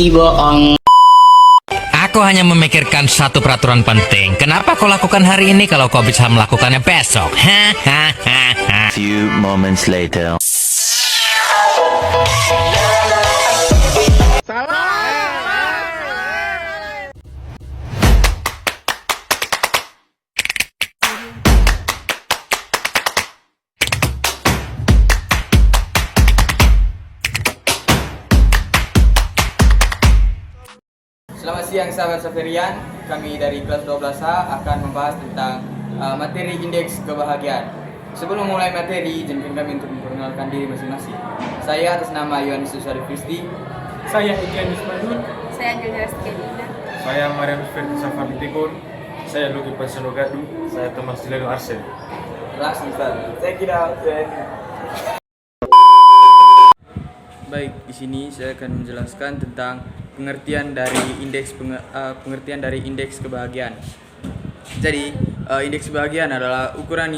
bohong. Aku hanya memikirkan satu peraturan penting. Kenapa kau lakukan hari ini kalau kau bisa melakukannya besok? Few moments later. Selamat siang sahabat Saferian, kami dari kelas 12A akan membahas tentang materi indeks kebahagiaan. Sebelum memulai materi, izinkan kami untuk memperkenalkan diri masing-masing. Saya atas nama Yohanes Susari Kristi. Saya Igianus Madun. Saya Angelina Skelina. Saya Mariam Ferdi Safari Tikun. Saya Luki Pasenogadu. Saya Thomas Dileno Arsen. Langsung saja. Saya kira baik, di sini saya akan menjelaskan tentang pengertian dari indeks kebahagiaan. Jadi, indeks kebahagiaan adalah ukuran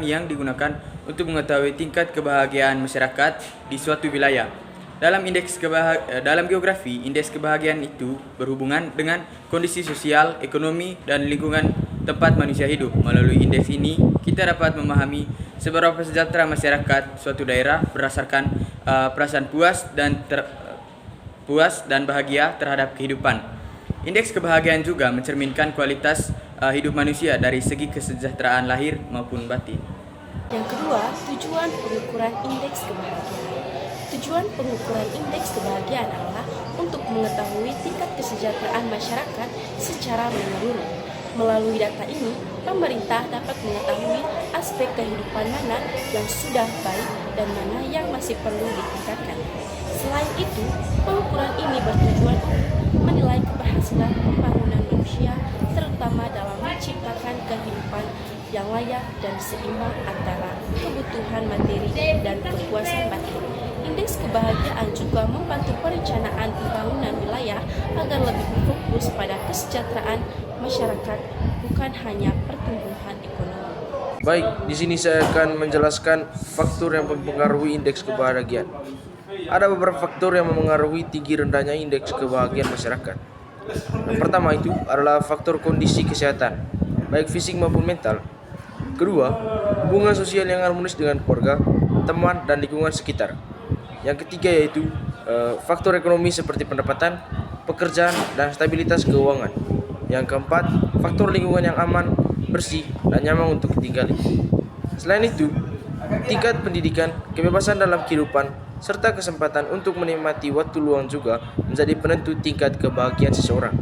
yang digunakan untuk mengetahui tingkat kebahagiaan masyarakat di suatu wilayah. Dalam geografi, indeks kebahagiaan itu berhubungan dengan kondisi sosial, ekonomi, dan lingkungan tempat manusia hidup. Melalui indeks ini, kita dapat memahami seberapa sejahtera masyarakat suatu daerah berdasarkan perasaan puas dan bahagia terhadap kehidupan. Indeks kebahagiaan juga mencerminkan kualitas hidup manusia dari segi kesejahteraan lahir maupun batin. Yang kedua, tujuan pengukuran indeks kebahagiaan. Tujuan pengukuran indeks kebahagiaan adalah untuk mengetahui tingkat kesejahteraan masyarakat secara menyeluruh. Melalui data ini, pemerintah dapat mengetahui aspek kehidupan mana yang sudah baik dan mana yang masih perlu ditingkatkan. Selain itu, pengukuran ini bertujuan untuk menilai keberhasilan pembangunan manusia, terutama dalam menciptakan kehidupan yang layak dan seimbang antara kebutuhan materi dan kepuasan batin. Indeks kebahagiaan juga membantu perencanaan pembangunan wilayah agar lebih berfokus pada kesejahteraan masyarakat, bukan hanya pertumbuhan ekonomi. Baik, di sini saya akan menjelaskan faktor yang mempengaruhi indeks kebahagiaan. Ada beberapa faktor yang memengaruhi tinggi rendahnya indeks kebahagiaan masyarakat. Yang pertama itu adalah faktor kondisi kesehatan, baik fisik maupun mental. Kedua, hubungan sosial yang harmonis dengan keluarga, teman, dan lingkungan sekitar. Yang ketiga yaitu faktor ekonomi seperti pendapatan, pekerjaan, dan stabilitas keuangan. Yang keempat, faktor lingkungan yang aman, bersih, dan nyaman untuk ditinggali. Selain itu, tingkat pendidikan, kebebasan dalam kehidupan, serta kesempatan untuk menikmati waktu luang juga menjadi penentu tingkat kebahagiaan seseorang.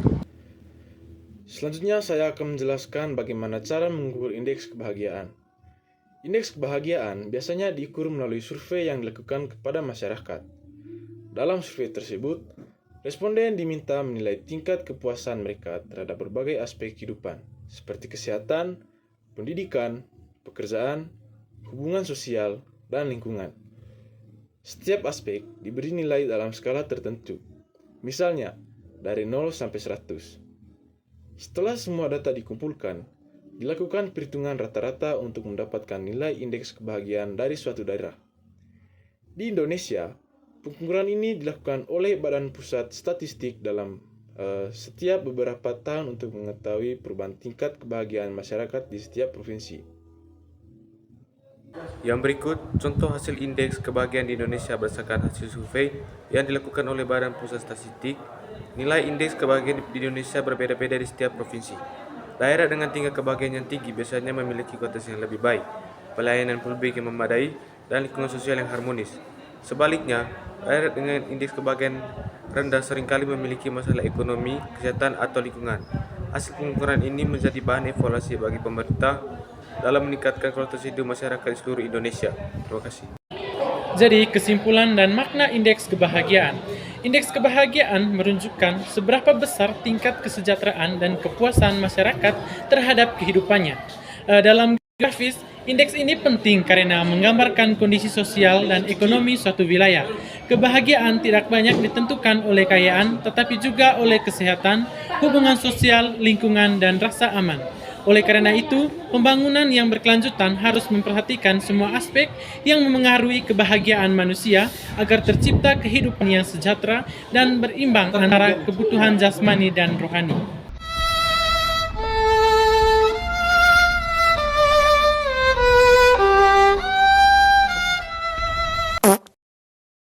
Selanjutnya saya akan menjelaskan bagaimana cara mengukur indeks kebahagiaan. Indeks kebahagiaan biasanya diukur melalui survei yang dilakukan kepada masyarakat. Dalam survei tersebut, responden diminta menilai tingkat kepuasan mereka terhadap berbagai aspek kehidupan, seperti kesehatan, pendidikan, pekerjaan, hubungan sosial, dan lingkungan. Setiap aspek diberi nilai dalam skala tertentu, misalnya dari 0 sampai 100. Setelah semua data dikumpulkan, dilakukan perhitungan rata-rata untuk mendapatkan nilai indeks kebahagiaan dari suatu daerah. Di Indonesia, pengukuran ini dilakukan oleh Badan Pusat Statistik dalam setiap beberapa tahun untuk mengetahui perubahan tingkat kebahagiaan masyarakat di setiap provinsi. Yang berikut contoh hasil indeks kebahagiaan di Indonesia berdasarkan hasil survei yang dilakukan oleh Badan Pusat Statistik. Nilai indeks kebahagiaan di Indonesia berbeda-beda di setiap provinsi. Daerah dengan tingkat kebahagiaan yang tinggi biasanya memiliki kualitas yang lebih baik, pelayanan publik yang memadai, dan lingkungan sosial yang harmonis. Sebaliknya, daerah dengan indeks kebahagiaan rendah seringkali memiliki masalah ekonomi, kesehatan, atau lingkungan. Hasil pengukuran ini menjadi bahan evaluasi bagi pemerintah dalam meningkatkan kualitas hidup masyarakat di seluruh Indonesia. Terima kasih. Jadi, kesimpulan dan makna indeks kebahagiaan. Indeks kebahagiaan menunjukkan seberapa besar tingkat kesejahteraan dan kepuasan masyarakat terhadap kehidupannya. Dalam grafis, indeks ini penting karena menggambarkan kondisi sosial dan ekonomi suatu wilayah. Kebahagiaan tidak banyak ditentukan oleh kekayaan, tetapi juga oleh kesehatan, hubungan sosial, lingkungan, dan rasa aman. Oleh karena itu, pembangunan yang berkelanjutan harus memperhatikan semua aspek yang memengaruhi kebahagiaan manusia agar tercipta kehidupan yang sejahtera dan berimbang antara kebutuhan jasmani dan rohani.